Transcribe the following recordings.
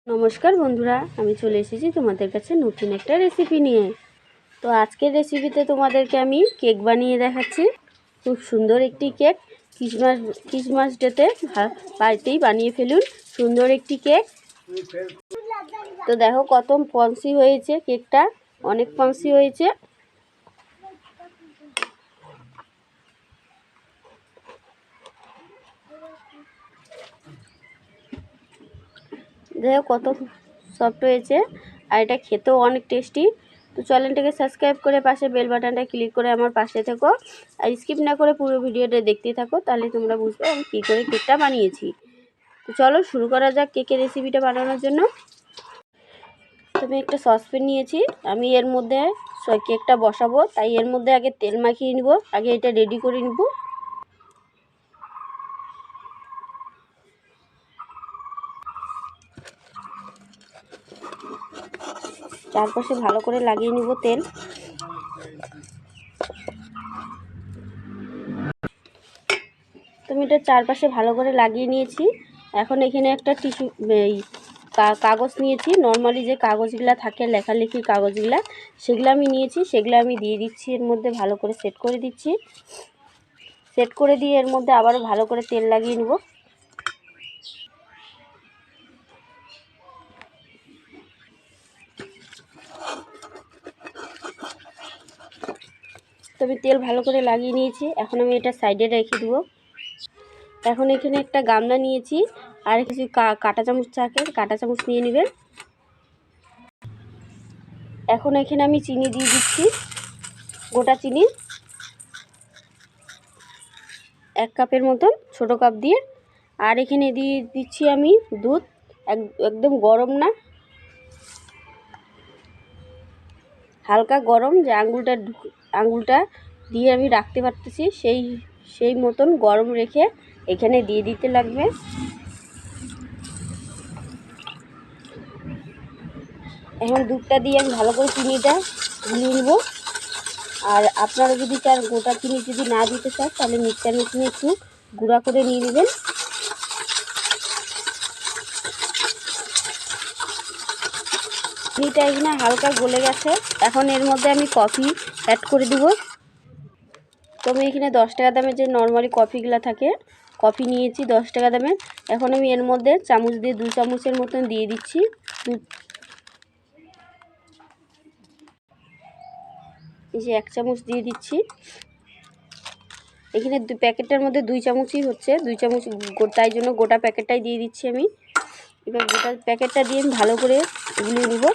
নমস্কার বন্ধুরা, আমি চলে এসেছি তোমাদের কাছে নতুন একটা রেসিপি নিয়ে। তো আজকের রেসিপিতে তোমাদেরকে আমি কেক বানিয়ে দেখাচ্ছি। খুব সুন্দর একটি কেক। ক্রিসমাস ডেতে বাড়িতেই বানিয়ে ফেলুন সুন্দর একটি কেক। তো দেখো কত পন্সি হয়েছে কেকটা, অনেক পন্সি হয়েছে। দেখো কত সফট হয়েছে, আর এটা খেতেও অনেক টেস্টি। তো চ্যানেলটাকে সাবস্ক্রাইব করে পাশে বেল বাটনটা ক্লিক করে আমার পাশে থেকো, আর স্কিপ না করে পুরো ভিডিওটা দেখতে থাকো, তাহলে তোমরা বুঝবে আমি কী করে কেকটা বানিয়েছি। তো চলো শুরু করা যাক কেকের রেসিপিটা বানানোর জন্য। তো আমি একটা সসপ্যান নিয়েছি, আমি এর মধ্যে কেকটা বসাবো, তাই এর মধ্যে আগে তেল মাখিয়ে নিব। আগে এটা রেডি করে নিব। চারপাশে ভালো করে লাগিয়ে নিব তেল। তো আমি এটা চারপাশে ভালো করে লাগিয়ে নিয়েছি। এখন এখানে একটা টিস্যু কাগজ নিয়েছি, নর্মালি যে কাগজগুলো থাকে লেখালেখির কাগজগুলা, সেগুলো আমি নিয়েছি। সেগুলো আমি দিয়ে দিচ্ছি এর মধ্যে, ভালো করে সেট করে দিচ্ছি। সেট করে দিয়ে এর মধ্যে আবারও ভালো করে তেল লাগিয়ে নেব। তো আমি তেল ভালো করে লাগিয়ে নিয়েছি, এখন আমি এটা সাইডে রেখে দেবো। এখন এখানে একটা গামলা নিয়েছি, আর কিছু কাঁটা চামচ থাকে, কাঁটা চামচ নিয়ে নেবেন। এখন এখানে আমি চিনি দিয়ে দিচ্ছি, গোটা চিনি 1 কাপের মতন, ছোটো কাপ দিয়ে। আর এখানে দিয়ে দিচ্ছি আমি দুধ, একদম গরম না, হালকা গরম, যে আঙুলটা দিয়ে আমি রাখতে পারতেছি সেই মতন গরম রেখে এখানে দিয়ে দিতে লাগবে। এখন দুধটা দিয়ে আমি ভালো করে চিনিটা গুলিয়ে নেব। আর আপনারা যদি চান গোটা চিনি যদি না দিতে চান, তাহলে মিক্সচার মেশিনে একটু গুঁড়া করে নিয়ে নেবেন। চিনিটা এখানে হালকা গলে গেছে, এখন এর মধ্যে আমি কফি অ্যাড করে দেব। তো আমি এখানে 10 টাকা দামের যে নর্মালি কফিগুলো থাকে, কফি নিয়েছি 10 টাকা দামের। এখন আমি এর মধ্যে চামচ দিয়ে 2 চামচের মতন দিয়ে দিচ্ছি। এই যে 1 চামচ দিয়ে দিচ্ছি। এখানে প্যাকেটটার মধ্যে 2 চামচই হচ্ছে, 2 চামচ, তাই জন্য গোটা প্যাকেটটাই দিয়ে দিচ্ছি আমি। এবার গোটা প্যাকেটটা দিয়ে আমি ভালো করে গুলিয়ে নেব।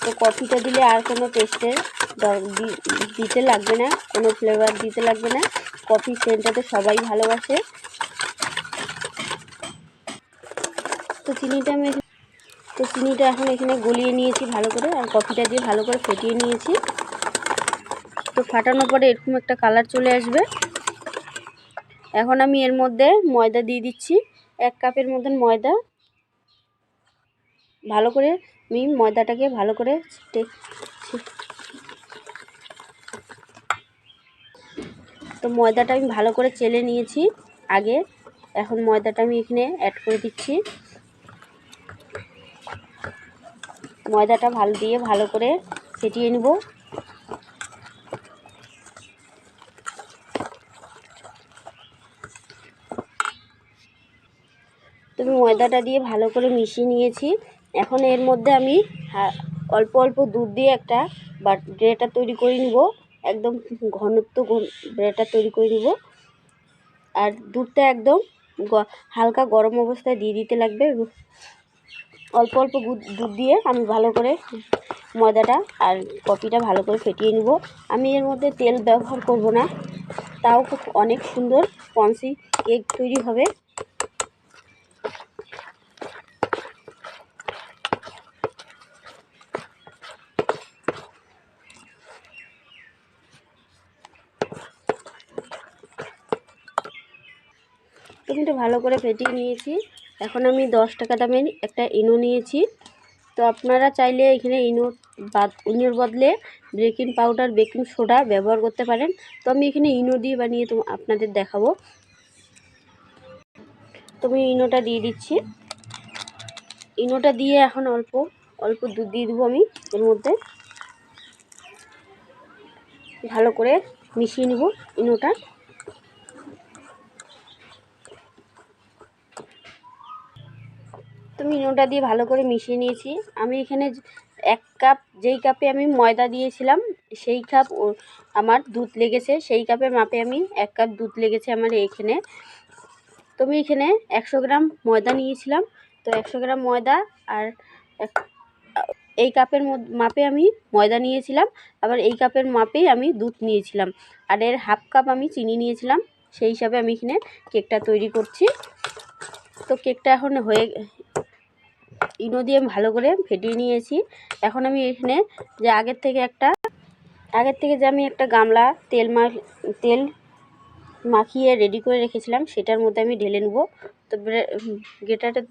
তো কফিটা দিলে আর কোনো টেস্টের দিতে লাগবে না, কোনো ফ্লেভার দিতে লাগবে না। কফি সেন্টটা তো সবাই ভালোবাসে। তো চিনিটা এখন এখানে গলিয়ে নিয়েছি ভালো করে, আর কফিটা দিয়ে ভালো করে ফেটিয়ে নিয়েছি। তো ফাটানোর পরে এরকম একটা কালার চলে আসবে। এখন আমি এর মধ্যে ময়দা দিয়ে দিচ্ছি, 1 কাপের মতন ময়দা। ভালো করে আমি ময়দাটাকে ভালো করে তো ময়দাটা আমি ভালো করে চেলে নিয়েছি আগে। এখন ময়দাটা আমি এখানে অ্যাড করে দিচ্ছি। ময়দাটা ভালো করে ফেটিয়ে নেব। তুমি ময়দাটা দিয়ে ভালো করে মিশিয়ে নিয়েছি। এখন এর মধ্যে আমি অল্প অল্প দুধ দিয়ে একটা ব্যাটার তৈরি করে নিব, একদম ঘনত্ব ব্যাটার তৈরি করে নিব। আর দুধটা একদম হালকা গরম অবস্থায় দিয়ে দিতে লাগবে। অল্প অল্প দুধ দিয়ে আমি ভালো করে ময়দাটা আর কফিটা ভালো করে ফেটিয়ে নিব। আমি এর মধ্যে তেল ব্যবহার করব না, তাও খুব অনেক সুন্দর স্পঞ্জি কেক তৈরি হবে। কিন্তু ভালো করে ফেটিয়ে নিয়েছি। এখন আমি 10 টাকা দামের একটা ইনো নিয়েছি, তো আপনারা চাইলে এখানে ইনোর বদলে বেকিং পাউডার, বেকিং সোডা ব্যবহার করতে পারেন। তো আমি এখানে ইনো দিয়ে বানিয়ে আপনাদের দেখাবো। তো আমি ইনোটা দিয়ে দিচ্ছি। ইনোটা দিয়ে এখন অল্প অল্প দুধ দিয়ে দেবো আমি এর মধ্যে। ভালো করে মিশিয়ে নেব ইনোটা। তো আমি ইনোটা দিয়ে ভালো করে মিশিয়ে নিয়েছি। আমি এখানে 1 কাপ, যেই কাপে আমি ময়দা দিয়েছিলাম সেই কাপ আমার দুধ লেগেছে। সেই কাপের মাপে আমি 1 কাপ দুধ লেগেছে আমার এখানে। তো আমি এখানে 100 গ্রাম ময়দা নিয়েছিলাম। তো 100 গ্রাম ময়দা আর এই কাপের মাপে আমি ময়দা নিয়েছিলাম, আবার এই কাপের মাপেই আমি দুধ নিয়েছিলাম, আর এর হাফ কাপ আমি চিনি নিয়েছিলাম। সেই হিসাবে আমি এখানে কেকটা তৈরি করছি। তো কেকটা এখন ইনো দিয়ে ভালো করে ফেটিয়ে নিয়েছি। এখন আমি এখানে যে আগের থেকে যে আমি একটা গামলা তেল মাখিয়ে রেডি করে রেখেছিলাম সেটার মধ্যে আমি ঢেলে নেব। তো গেটারটা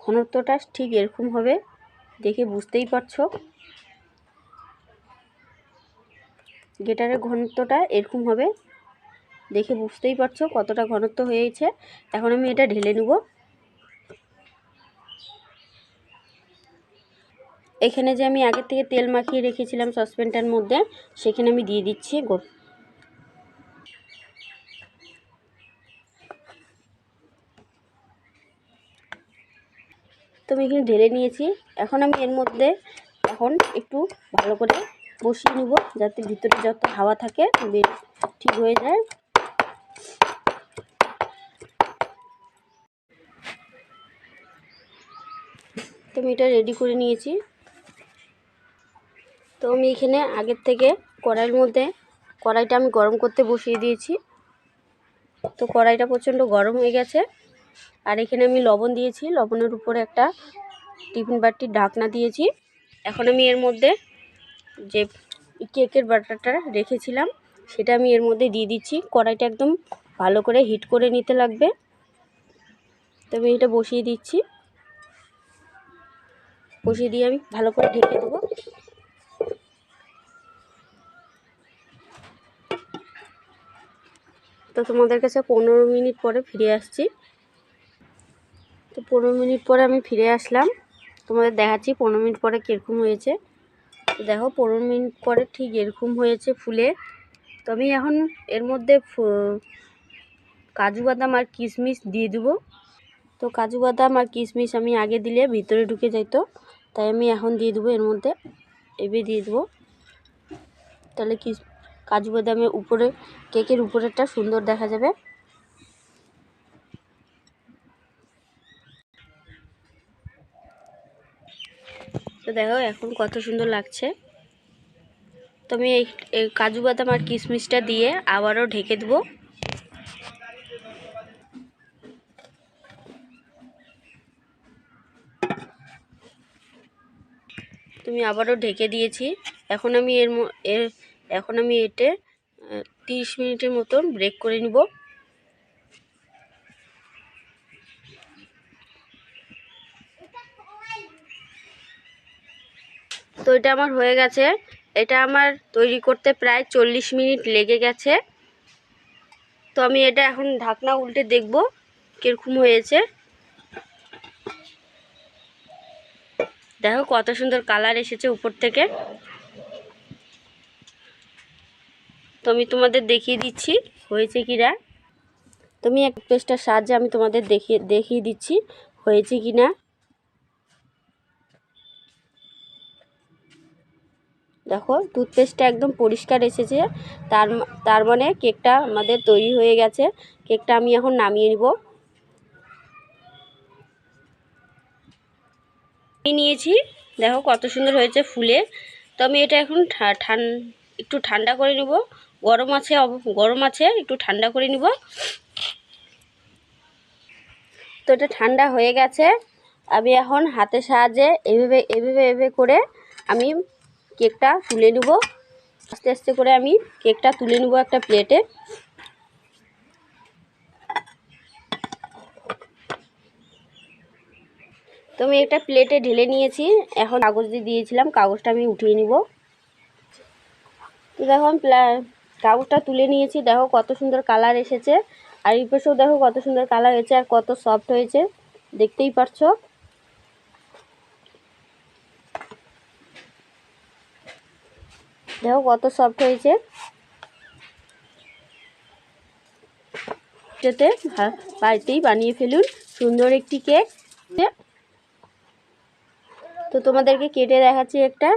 ঘনত্বটা ঠিক এরকম হবে, দেখে বুঝতেই পারছো। গেটারের ঘনত্বটা এরকম হবে, দেখে বুঝতেই পারছো কতটা ঘনত্ব হয়েছে। এখন আমি এটা ঢেলে নেব। এখানে যে আমি আগে থেকে তেল মাখিয়ে রেখেছিলাম সসপ্যানটার মধ্যে, সেখানে আমি দিয়ে দিচ্ছি। তো আমি এখানে ঢেলে নিয়েছি। এখন আমি এর মধ্যে একটু ভালো করে বসিয়ে নিব, যাতে ভিতরে যত হাওয়া থাকে ঠিক হয়ে যায়। তো আমি এটা রেডি করে নিয়েছি। তো আমি এখানে আগের থেকে কড়াইটা আমি গরম করতে বসিয়ে দিয়েছি। তো কড়াইটা প্রচণ্ড গরম হয়ে গেছে। আর এখানে আমি লবণ দিয়েছি, লবণের উপরে একটা টিফিন বাটির ঢাকনা দিয়েছি। এখন আমি এর মধ্যে যে কেকের ব্যাটারটা রেখেছিলাম সেটা আমি এর মধ্যে দিয়ে দিচ্ছি। কড়াইটা একদম ভালো করে হিট করে নিতে লাগবে। তো আমি এটা বসিয়ে দিচ্ছি। বসিয়ে দিয়ে আমি ভালো করে ঢেকে দেবো। তো তোমাদের কাছে 15 মিনিট পরে ফিরে আসছি। তো 15 মিনিট পরে আমি ফিরে আসলাম, তোমাদের দেখাচ্ছি 15 মিনিট পরে কীরকম হয়েছে। তো দেখো 15 মিনিট পরে ঠিক এরকম হয়েছে ফুলে। তো আমি এখন এর মধ্যে কাজু বাদাম আর কিশমিশ দিয়ে দেবো। তো কাজু বাদাম আর কিশমিশ আমি আগে দিলে ভিতরে ঢুকে যাইতো, তাই আমি এখন দিয়ে দেবো এর মধ্যে। এবার দিয়ে দেবো, তাহলে কাজু বাদামের উপরে, কেকের উপরেরটা সুন্দর দেখা যাবে। তো দেখো এখন কত সুন্দর লাগছে। তো আমি এই কাজু বাদাম আর কিশমিশটা দিয়ে আবারও ঢেকে দেবো। তুমি আবারও ঢেকে দিয়েছি। এখন আমি এতে 30 মিনিটের মতন ব্রেক করে নিব। তো এটা আমার হয়ে গেছে। এটা আমার তৈরি করতে প্রায় 40 মিনিট লেগে গেছে। তো আমি এটা এখন ঢাকনা উল্টে দেখব কিরকম হয়েছে। দেখো কত সুন্দর কালার এসেছে উপর থেকে। তো আমি তোমাদের দেখিয়ে দিচ্ছি হয়েছে কিনা। তুমি এক পেস্টার সাহায্যে আমি তোমাদের দেখিয়ে দিচ্ছি হয়েছে কিনা। দেখো টুথপেস্টটা একদম পরিষ্কার এসেছে, তার মানে কেকটা আমাদের তৈরি হয়ে গেছে। কেকটা আমি এখন নামিয়ে নিব। নিয়েছি, দেখো কত সুন্দর হয়েছে ফুলে। তো আমি এটা এখন একটু ঠান্ডা করে নিব। গরম আছে একটু ঠান্ডা করে নিব। তো এটা ঠান্ডা হয়ে গেছে। আমি এখন হাতের সাহায্যে এভাবে করে আমি কেকটা তুলে নেব। আস্তে আস্তে করে আমি কেকটা তুলে নেব একটা প্লেটে। তো আমি একটা প্লেটে ঢেলে নিয়েছি। এখন কাগজ দিয়ে দিয়েছিলাম, কাগজটা আমি উঠিয়ে নিব। তো দেখো আমি কাগজটা তুলে নিয়েছি। দেখো কত সুন্দর কালার এসেছে, আর এই পাশেও দেখো কত সুন্দর কালার হয়েছে আর কত সফট হয়েছে, দেখতেই পারছো। দেখো কত সফট হয়েছে। যাতে বাড়িতেই বানিয়ে ফেলুন সুন্দর একটি কেক। তো তোমাদেরকে কেটে দেখাচ্ছি একটা।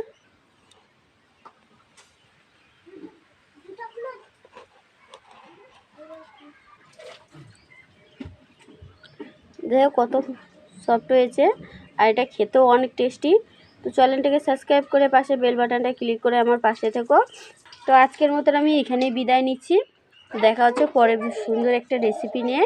দেখো কত সফট হয়েছে, আর এটা খেতেও অনেক টেস্টি। তো চ্যানেলটাকে সাবস্ক্রাইব করে পাশে বেল বাটনটা ক্লিক করে আমার পাশে থেকো। তো আজকের মতন আমি এখানেই বিদায় নিচ্ছি। দেখা হচ্ছে পরে সুন্দর একটা রেসিপি নিয়ে।